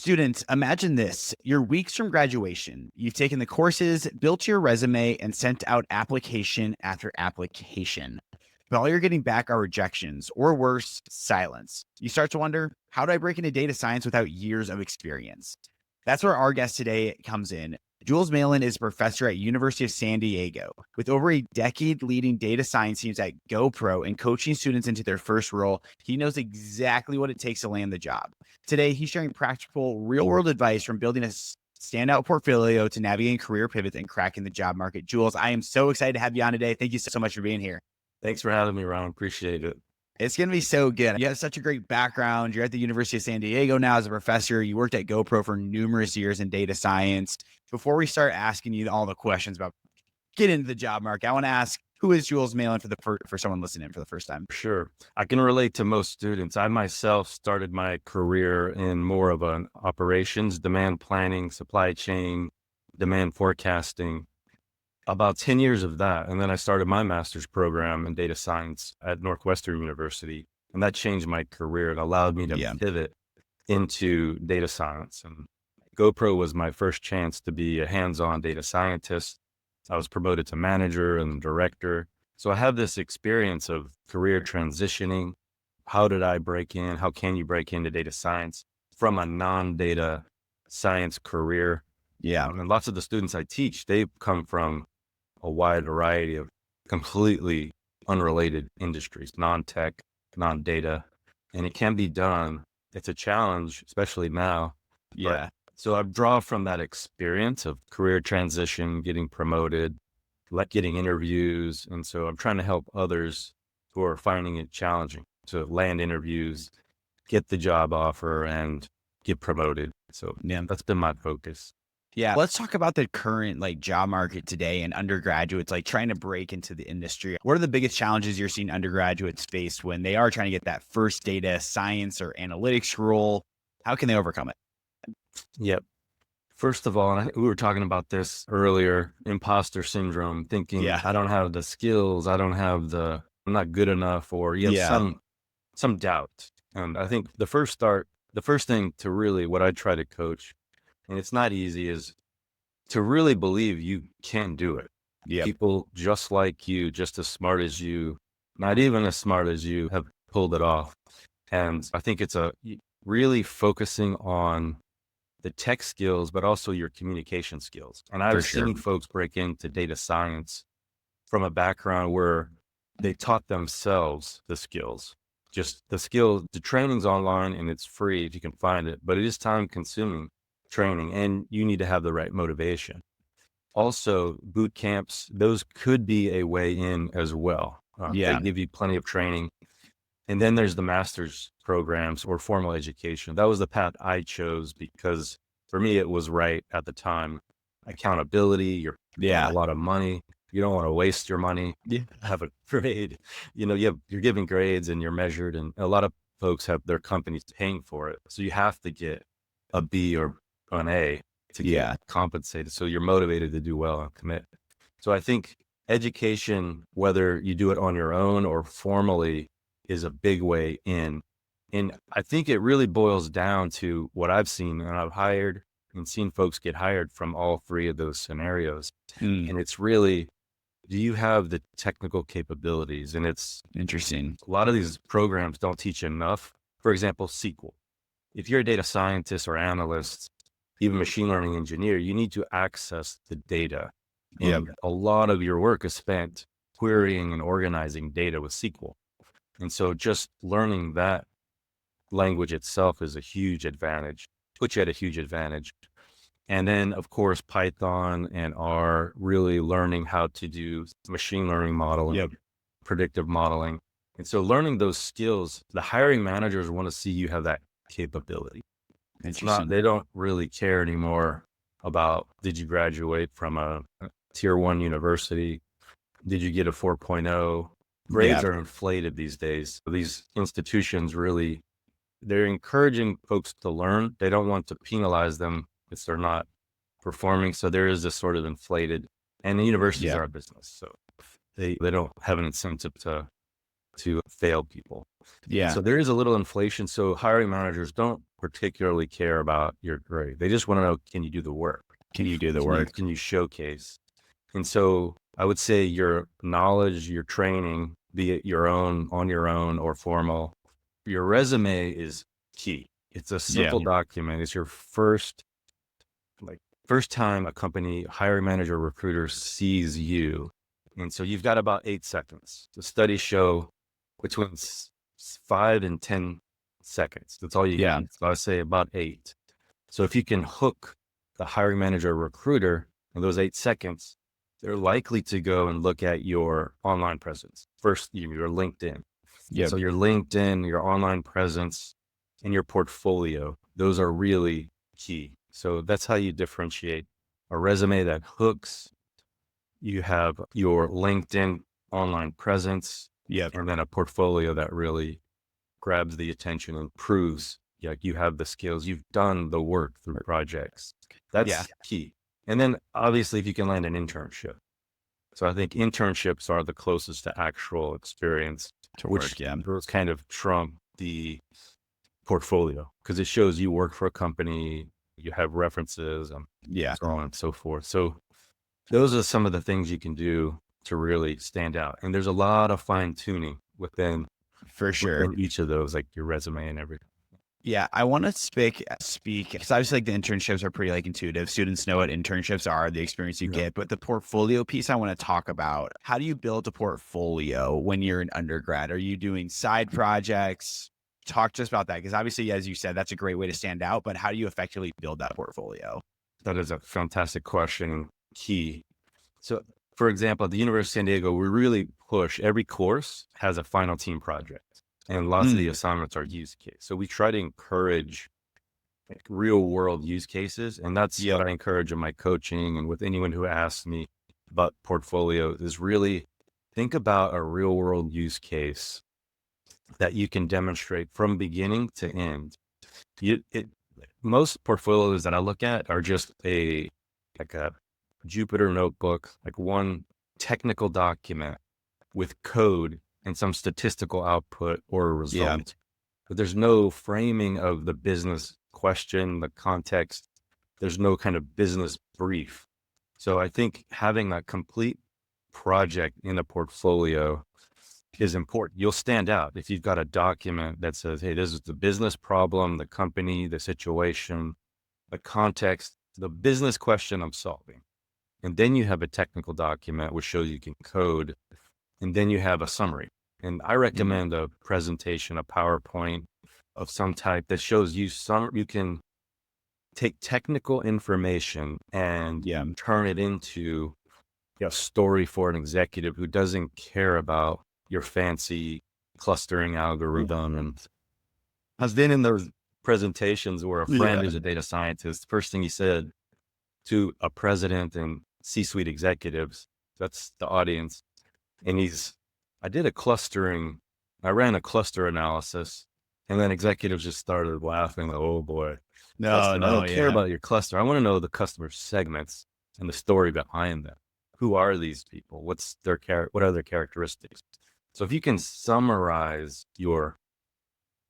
Students, imagine this. You're weeks from graduation. You've taken the courses, built your resume, and sent out application after application. But all you're getting back are rejections, or worse, silence. You start to wonder, how do I break into data science without years of experience? That's where our guest today comes in. Jules Malin is a professor at University of San Diego. With over a decade leading data science teams at GoPro and coaching students into their first role, he knows exactly what it takes to land the job. Today, he's sharing practical, real-world advice from building a standout portfolio to navigating career pivots and cracking the job market. Jules, I am so excited to have you on today. Thank you so much for being here. Thanks for having me, Ron. Appreciate it. It's going to be so good. You have such a great background. You're at the University of San Diego now as a professor. You worked at GoPro for numerous years in data science. Before we start asking you all the questions about get into the job market, I want to ask, who is Jules Mailin for someone listening for the first time? Sure. I can relate to most students. I myself started my career in more of an operations, demand planning, supply chain, demand forecasting, about 10 years of that. And then I started my master's program in data science at Northwestern University. And that changed my career. It allowed me to pivot into data science. And GoPro was my first chance to be a hands-on data scientist. I was promoted to manager and director. So I have this experience of career transitioning. How did I break in? How can you break into data science from a non-data science career? Yeah. And lots of the students I teach, they come from a wide variety of completely unrelated industries, non-tech, non-data, and it can be done. It's a challenge, especially now. Yeah. So I draw from that experience of career transition, getting promoted, getting interviews. And so I'm trying to help others who are finding it challenging to land interviews, get the job offer, and get promoted. So that's been my focus. Yeah. Let's talk about the current job market today and undergraduates trying to break into the industry. What are the biggest challenges you're seeing undergraduates face when they are trying to get that first data science or analytics role? How can they overcome it? Yep. First of all, and we were talking about this earlier, imposter syndrome, thinking I don't have the skills, I'm not good enough, or you have some doubt. And I think the first thing to really, what I try to coach, and it's not easy, is to really believe you can do it. People just like you, just as smart as you, not even as smart as you, have pulled it off. And I think it's really focusing on the tech skills, but also your communication skills. And I've seen folks break into data science from a background where they taught themselves the skills. Just the skills, the training's online and it's free if you can find it, but it is time consuming training and you need to have the right motivation. Also, boot camps, those could be a way in as well. They give you plenty of training. And then there's the master's programs or formal education. That was the path I chose because for me, it was right at the time. Accountability, you're paying a lot of money. You don't want to waste your money. Have a grade. You're giving grades and you're measured, and a lot of folks have their companies paying for it. So you have to get a B or an A to get compensated. So you're motivated to do well and commit. So I think education, whether you do it on your own or formally, is a big way in. And I think it really boils down to what I've seen, and I've hired and seen folks get hired from all three of those scenarios. And it's really, do you have the technical capabilities? And it's interesting. A lot of these programs don't teach enough. For example, SQL. If you're a data scientist or analyst, even machine learning engineer, you need to access the data. And a lot of your work is spent querying and organizing data with SQL. And so just learning that language itself is a huge advantage, puts you at a huge advantage. And then, of course, Python and R, really learning how to do machine learning modeling, predictive modeling. And so learning those skills, the hiring managers want to see you have that capability. They don't really care anymore about, did you graduate from a tier 1 university? Did you get a 4.0? Grades are inflated these days. These institutions really, they're encouraging folks to learn. They don't want to penalize them if they're not performing. So there is this sort of inflated, and the universities are a business. So they don't have an incentive to to fail people. Yeah. So there is a little inflation. So hiring managers don't particularly care about your grade. They just want to know, can you do the work? Can you do the work? Can you showcase? And so I would say your knowledge, your training, be it your own, on your own, or formal, your resume is key. It's a simple document. It's your first time a company hiring manager recruiter sees you. And so you've got about 8 seconds. The studies show between 5 and 10 seconds. That's all you got. So I say about 8. So if you can hook the hiring manager or recruiter in those 8 seconds, they're likely to go and look at your online presence. First, your LinkedIn. So your LinkedIn, your online presence, and your portfolio, those are really key. So that's how you differentiate a resume that hooks. You have your LinkedIn online presence, and then a portfolio that really grabs the attention and proves you have the skills, you've done the work through projects. That's key. And then obviously if you can land an internship. So I think internships are the closest to actual experience, which those kind of trump the portfolio because it shows you work for a company, you have references, so on and so forth. So those are some of the things you can do to really stand out. And there's a lot of fine tuning within each of those, like your resume and everything. Yeah, I want to speak because obviously like the internships are pretty like intuitive. Students know what internships are, the experience you get, but the portfolio piece I want to talk about. How do you build a portfolio when you're an undergrad? Are you doing side projects? Talk to us about that because obviously, as you said, that's a great way to stand out. But how do you effectively build that portfolio? That is a fantastic question. Key. So, for example, at the University of San Diego, we really push every course has a final team project. And lots of the assignments are use case. So we try to encourage like real world use cases. And that's what I encourage in my coaching and with anyone who asks me about portfolio is really think about a real world use case that you can demonstrate from beginning to end. Most portfolios that I look at are just a Jupyter notebook, like one technical document with code and some statistical output or a result. But there's no framing of the business question, the context. There's no kind of business brief. So I think having that complete project in a portfolio is important. You'll stand out if you've got a document that says, hey, this is the business problem, the company, the situation, the context, the business question I'm solving. And then you have a technical document which shows you can code. And then you have a summary. And I recommend a presentation, a PowerPoint of some type that shows you you can take technical information and turn it into a story for an executive who doesn't care about your fancy clustering algorithm. And I've been in those presentations where a friend who's a data scientist, first thing he said to a president and C-suite executives, that's the audience. And I ran a cluster analysis and then executives just started laughing. Like, oh boy, I don't care about your cluster. I want to know the customer segments and the story behind them. Who are these people? What are their characteristics? So if you can summarize your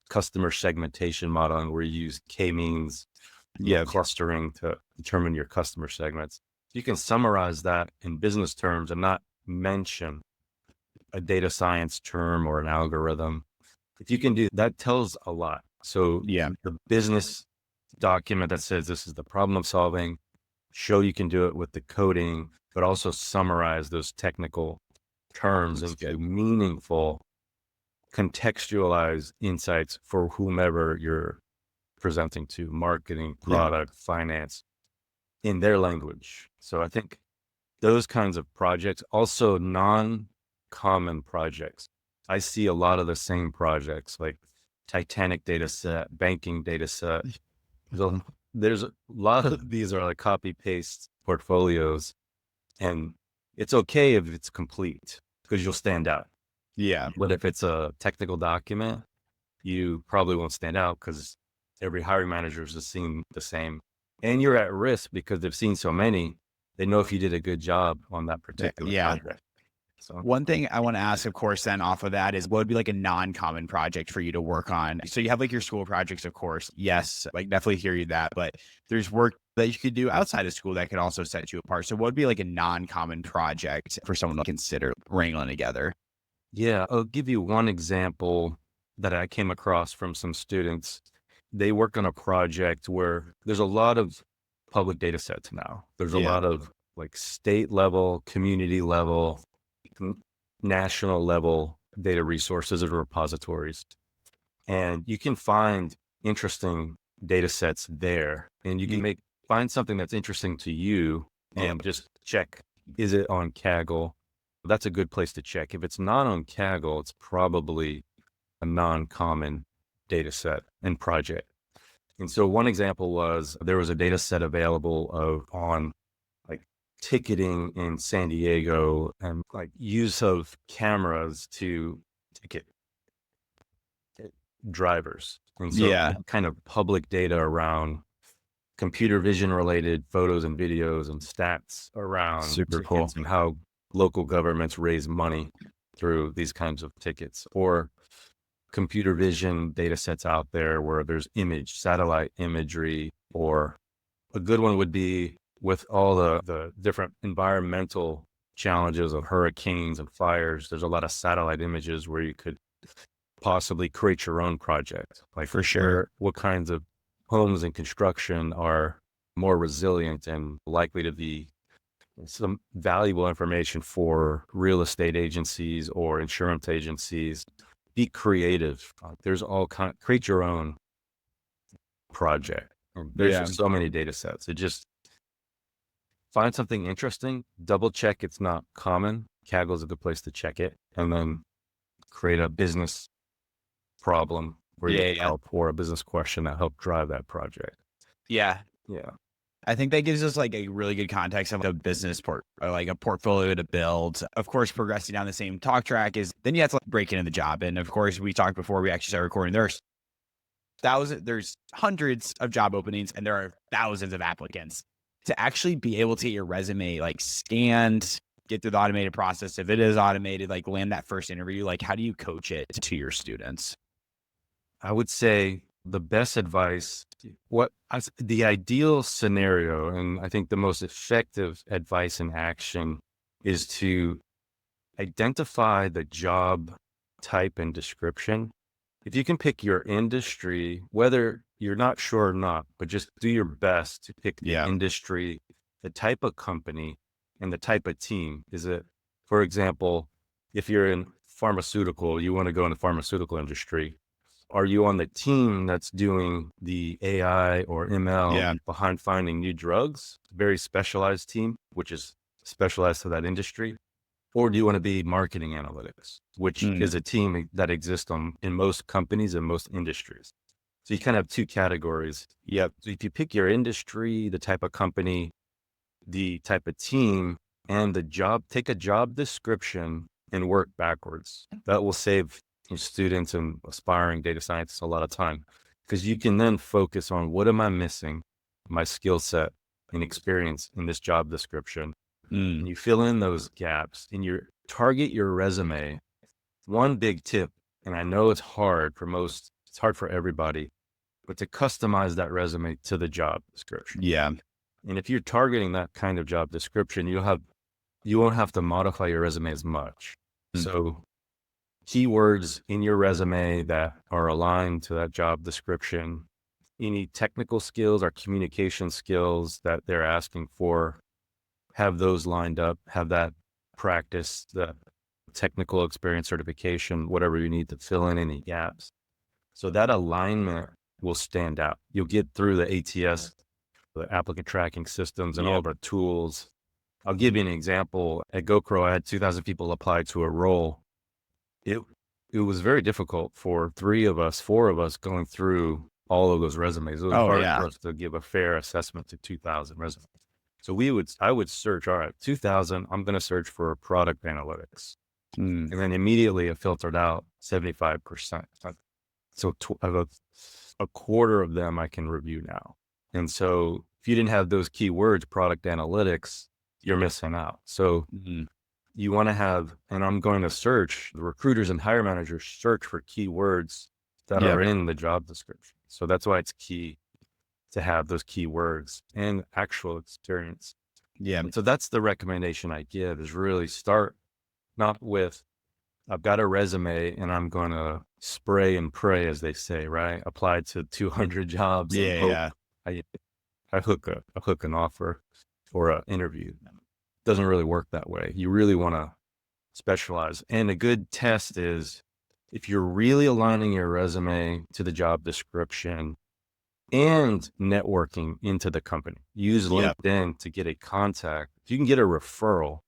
customer segmentation modeling where you use k-means, clustering to determine your customer segments, you can summarize that in business terms and not mention a data science term or an algorithm. If you can do that, tells a lot. So the business document that says this is the problem I'm solving, show you can do it with the coding, but also summarize those technical terms into meaningful, contextualized insights for whomever you're presenting to, marketing, product, finance, in their language. So I think those kinds of projects, also non-common projects. I see a lot of the same projects like Titanic data set, banking data set. There's a lot of these are like copy paste portfolios, and it's okay if it's complete because you'll stand out. But if it's a technical document, you probably won't stand out because every hiring manager is just seeing the same. And you're at risk because they've seen so many. They know if you did a good job on that particular project. So one thing I want to ask, of course, then off of that is what would be like a non-common project for you to work on? So you have like your school projects, of course. Yes, like definitely hear you that, but there's work that you could do outside of school that could also set you apart. So what would be like a non-common project for someone to consider wrangling together? yeah, I'll give you one example that I came across from some students. They work on a project where there's a lot of public data sets now. There's a Yeah. lot of like state level, community level, n- national level data resources or repositories. And you can find interesting data sets there, and you can find something that's interesting to you Yep. and just check, is it on Kaggle? That's a good place to check. If it's not on Kaggle, it's probably a non-common data set and project. And so one example was there was a data set available on like ticketing in San Diego and like use of cameras to ticket drivers. And so Yeah. kind of public data around computer vision related photos and videos and stats around Super cool. tickets and how local governments raise money through these kinds of tickets, or computer vision data sets out there where there's satellite imagery, or a good one would be with all the different environmental challenges of hurricanes and fires. There's a lot of satellite images where you could possibly create your own project, like For sure. what kinds of homes and construction are more resilient and likely to be some valuable information for real estate agencies or insurance agencies. Be creative. There's create your own project. There's Yeah. just so many data sets. It just find something interesting, double check it's not common. Kaggle's a good place to check it, and then create a business problem where you Yeah. need Yeah. help, or a business question that helped drive that project. Yeah. Yeah. I think that gives us like a really good context of a business or like a portfolio to build. Of course, progressing down the same talk track is then you have to like break into the job. And of course, we talked before we actually started recording. There's hundreds of job openings and there are thousands of applicants. To actually be able to get your resume like scanned, get through the automated process, if it is automated, like land that first interview, like how do you coach it to your students? I would say the best advice, the ideal scenario, and I think the most effective advice in action is to identify the job type and description. If you can pick your industry, whether you're not sure or not, but just do your best to pick the Yeah. industry, the type of company, and the type of team. Is it, for example, if you're in pharmaceutical, you want to go in the pharmaceutical industry. Are you on the team that's doing the AI or ML Yeah. behind finding new drugs? Very specialized team, which is specialized to that industry. Or do you want to be marketing analytics, which Mm. is a team that exists in most companies and most industries? So you kind of have two categories. Yep. So if you pick your industry, the type of company, the type of team, and the job, take a job description and work backwards. That will save your students and aspiring data scientists a lot of time, because you can then focus on what am I missing, my skill set and experience in this job description. Mm. And you fill in those gaps and you target your resume. One big tip, and I know it's hard for everybody, but to customize that resume to the job description. Yeah. And if you're targeting that kind of job description, you won't have to modify your resume as much. Mm. So keywords in your resume that are aligned to that job description, any technical skills or communication skills that they're asking for, have those lined up, have that practice, the technical experience certification, whatever you need to fill in any gaps. So that alignment will stand out. You'll get through the ATS, the applicant tracking systems, and all Yep. of our tools. I'll give you an example. At GoPro, I had 2,000 people apply to a role. It it was very difficult for four of us going through all of those resumes. It was Oh hard yeah. for us to give a fair assessment to 2,000 resumes. So I would search, all right, 2,000, I'm going to search for product analytics. Mm. And then immediately it filtered out 75%. So a quarter of them I can review now. And so if you didn't have those keywords, product analytics, you're missing out. So Mm. you want to have, and I'm going to search, the recruiters and hire managers search for keywords that are in the job description. So that's why it's key to have those keywords and actual experience. Yeah. And so that's the recommendation I give, is really start not with, I've got a resume and I'm going to spray and pray, as they say, right? Apply to 200 jobs and hope I hook an offer or an interview. Doesn't really work that way. You really want to specialize. And a good test is if you're really aligning your resume to the job description and networking into the company. Use LinkedIn to get a contact. If you can get a referral,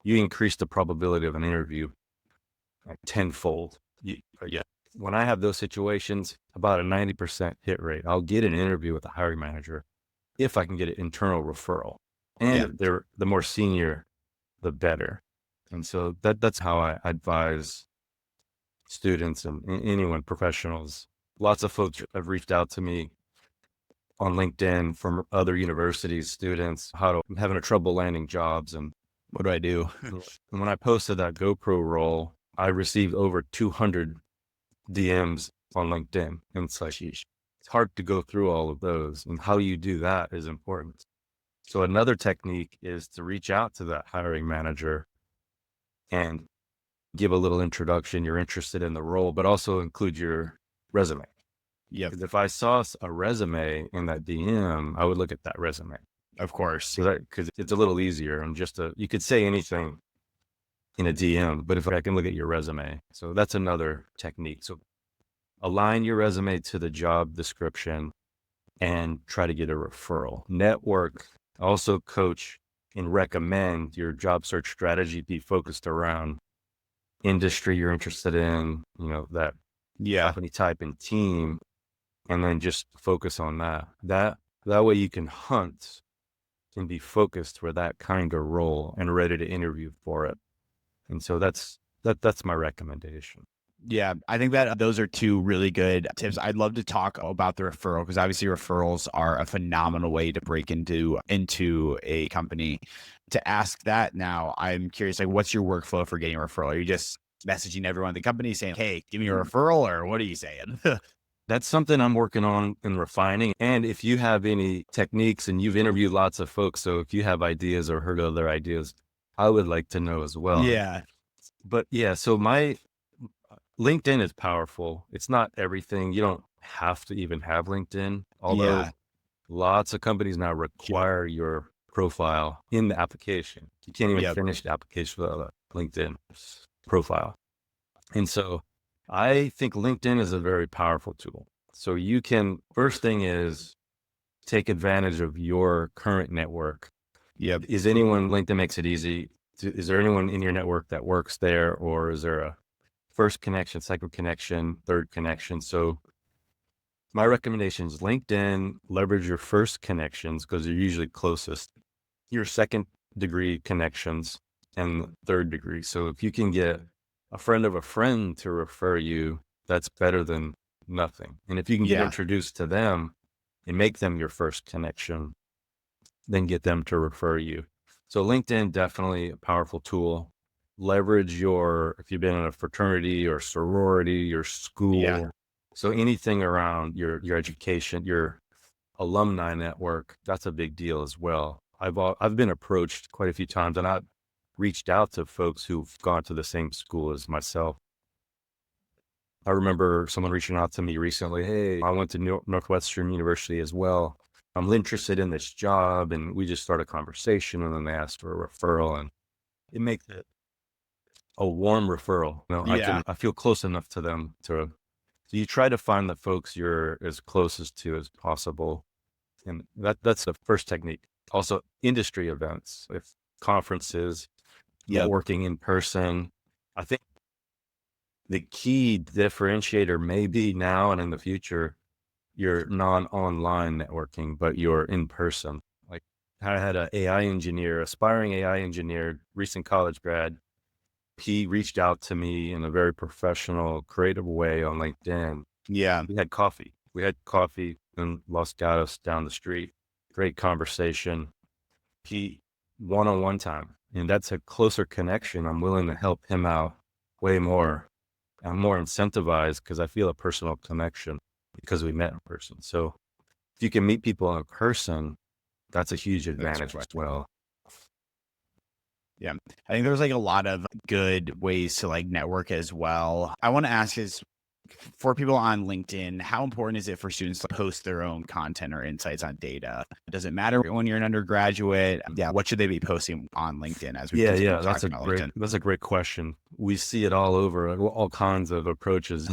you increase the probability of an interview like tenfold. When I have those situations, about a 90% hit rate. I'll get an interview with the hiring manager if I can get an internal referral. And they're the more senior, the better. And so that's how I advise students and anyone, professionals. Lots of folks have reached out to me on LinkedIn from other universities, students, I'm having a trouble landing jobs and what do I do? And when I posted that GoPro role, I received over 200 DMs on LinkedIn. And it's like, it's hard to go through all of those, and how you do that is important. So another technique is to reach out to that hiring manager and give a little introduction. You're interested in the role, but also include your resume. Because if I saw a resume in that DM, I would look at that resume. Of course. Because it's a little easier, and you could say anything in a DM, but if I can look at your resume. So that's another technique. So align your resume to the job description and try to get a referral. Network, also coach and recommend your job search strategy be focused around industry you're interested in, that company type and team, and then just focus on that. That way you can hunt and be focused for that kind of role and ready to interview for it. And so that's my recommendation. Yeah, I think that those are two really good tips. I'd love to talk about the referral, because obviously referrals are a phenomenal way to break into a company. To ask that now, I'm curious, like, what's your workflow for getting a referral? Are you just messaging everyone at the company saying, hey, give me a referral, or what are you saying? That's something I'm working on and refining. And if you have any techniques, and you've interviewed lots of folks, so if you have ideas or heard other ideas, I would like to know as well. Yeah. But so my LinkedIn is powerful. It's not everything. You don't have to even have LinkedIn, although lots of companies now require your profile in the application. You can't even finish the application without a LinkedIn profile. And so I think LinkedIn is a very powerful tool. So you can, first thing is take advantage of your current network. Is anyone, LinkedIn makes it easy. Is there anyone in your network that works there, or is there a first connection, second connection, third connection? So my recommendation is LinkedIn, leverage your first connections because they're usually closest, your second degree connections, and third degree. So if you can get a friend of a friend to refer you, that's better than nothing. And if you can get introduced to them and make them your first connection, then get them to refer you. So LinkedIn, definitely a powerful tool. Leverage if you've been in a fraternity or sorority, your school. So anything around your education, your alumni network, that's a big deal as well. I've been approached quite a few times, and I've reached out to folks who've gone to the same school as myself. I remember someone reaching out to me recently. Hey, I went to Northwestern University as well. I'm interested in this job. And we just started a conversation, and then they asked for a referral, and it makes it a warm referral. I feel close enough to them so you try to find the folks you're as closest to as possible. And that's the first technique. Also, industry events, if conferences, networking in person. I think the key differentiator may be now and in the future, your non-online networking, but you're in person. Like, I had aspiring AI engineer, recent college grad. He reached out to me in a very professional, creative way on LinkedIn. Yeah. We had coffee in Los Gatos down the street. Great conversation. He one-on-one time. and that's a closer connection. I'm willing to help him out way more. I'm more incentivized because I feel a personal connection because we met in person. So if you can meet people in person, that's a huge advantage as well. Yeah. I think there's like a lot of good ways to like network as well. I want to ask is for people on LinkedIn, how important is it for students to post their own content or insights on data? Does it matter when you're an undergraduate? Yeah. What should they be posting on LinkedIn as we continue talking about LinkedIn? That's a great question. We see it all over, all kinds of approaches.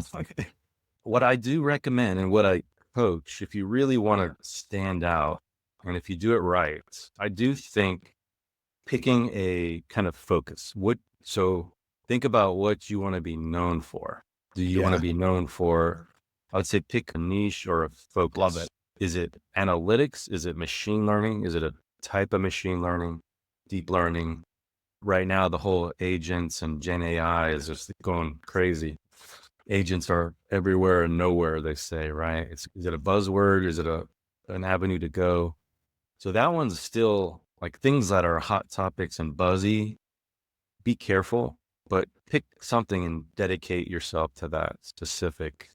What I do recommend and what I coach, if you really want to stand out and if you do it right, I do think picking a kind of focus. So think about what you want to be known for. Do you want to be known for, I would say pick a niche or a focus. Love it. Is it analytics? Is it machine learning? Is it a type of machine learning, deep learning? Right now, the whole agents and Gen AI is just going crazy. Agents are everywhere and nowhere, they say, right? Is it a buzzword? Is it an avenue to go? So that one's still like things that are hot topics and buzzy. Be careful, but pick something and dedicate yourself to that specific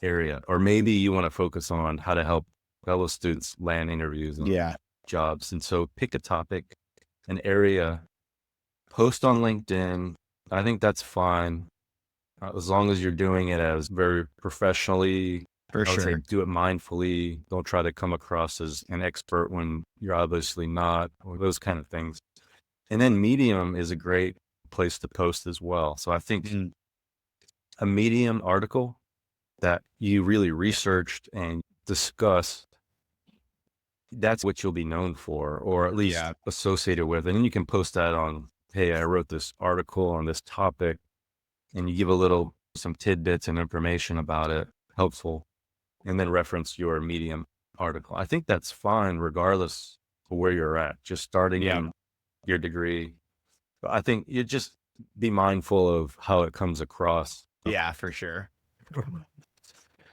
area. Or maybe you want to focus on how to help fellow students land interviews and jobs. And so pick a topic, an area, post on LinkedIn. I think that's fine. As long as you're doing it as very professionally, I would say do it mindfully. Don't try to come across as an expert when you're obviously not, or those kind of things. And then Medium is a great place to post as well. So I think a Medium article that you really researched and discussed, that's what you'll be known for, or at least associated with. And then you can post that on, hey, I wrote this article on this topic, and you give some tidbits and information about it, helpful, and then reference your Medium article. I think that's fine regardless of where you're at, just starting in your degree. I think you just be mindful of how it comes across. Yeah, for sure.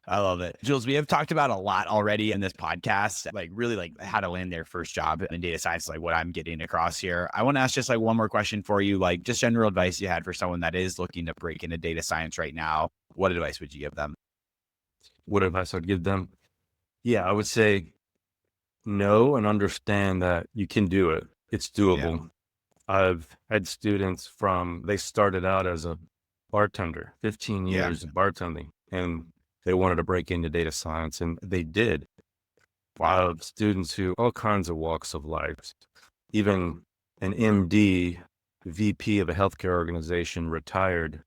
I love it. Jules, we have talked about a lot already in this podcast, like really like how to land their first job in data science, like what I'm getting across here. I want to ask just like one more question for you, like just general advice you had for someone that is looking to break into data science right now. What advice would you give them? What advice I'd give them? Yeah, I would say know and understand that you can do it. It's doable. I've had students they started out as a bartender, 15 years of bartending, and they wanted to break into data science, and they did. Wow. Students who all kinds of walks of life, even an MD, VP of a healthcare organization, retired,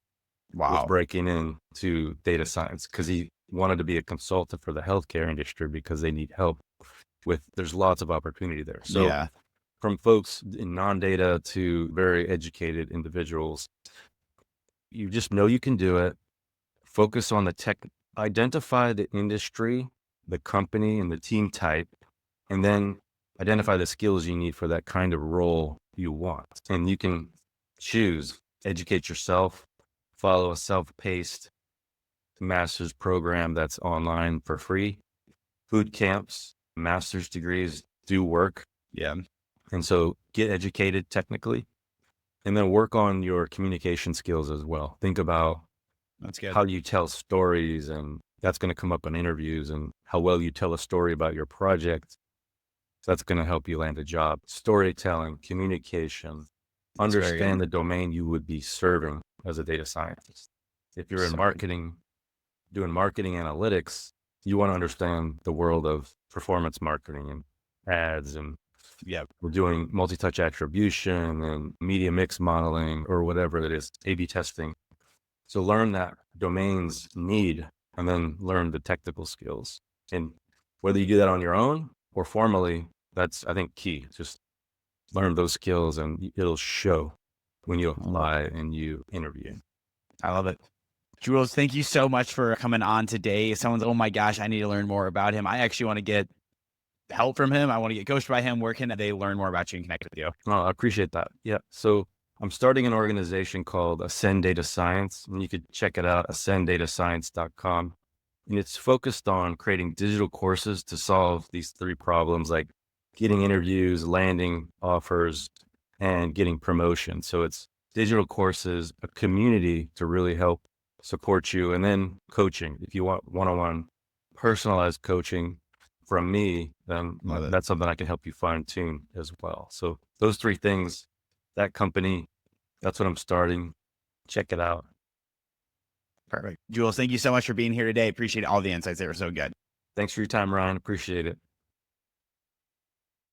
was breaking into data science because he wanted to be a consultant for the healthcare industry because they need help there's lots of opportunity there. So from folks in non-data to very educated individuals, you just know you can do it. Focus on the tech, identify the industry, the company, and the team type, and then identify the skills you need for that kind of role you want. And you can choose, educate yourself, follow a self-paced master's program that's online for free, boot camps, master's degrees do work. And so get educated technically, and then work on your communication skills as well. Think about how you tell stories, and that's going to come up in interviews, and how well you tell a story about your project. So that's going to help you land a job. Storytelling, communication, understand the domain you would be serving as a data scientist. If you're in marketing, doing marketing analytics, you want to understand the world of performance marketing and ads, and we're doing multi-touch attribution and media mix modeling or whatever it is, A/B testing. So learn that domains need, and then learn the technical skills. And whether you do that on your own or formally, that's, I think, key. Just learn those skills, and it'll show when you apply and you interview. I love it. Jules, thank you so much for coming on today. Someone's, oh my gosh, I need to learn more about him. I actually want to get help from him. I want to get coached by him. Where can they learn more about you and connect with you? Oh, I appreciate that. Yeah. So I'm starting an organization called Ascend Data Science, and you could check it out, ascenddatascience.com. And it's focused on creating digital courses to solve these three problems, like getting interviews, landing offers, and getting promotion. So it's digital courses, a community to really help support you, and then coaching. If you want one-on-one personalized coaching from me, then that's something I can help you fine tune as well. So those three things, that company, that's what I'm starting. Check it out. Perfect. Jules, thank you so much for being here today. Appreciate all the insights. They were so good. Thanks for your time, Ryan. Appreciate it.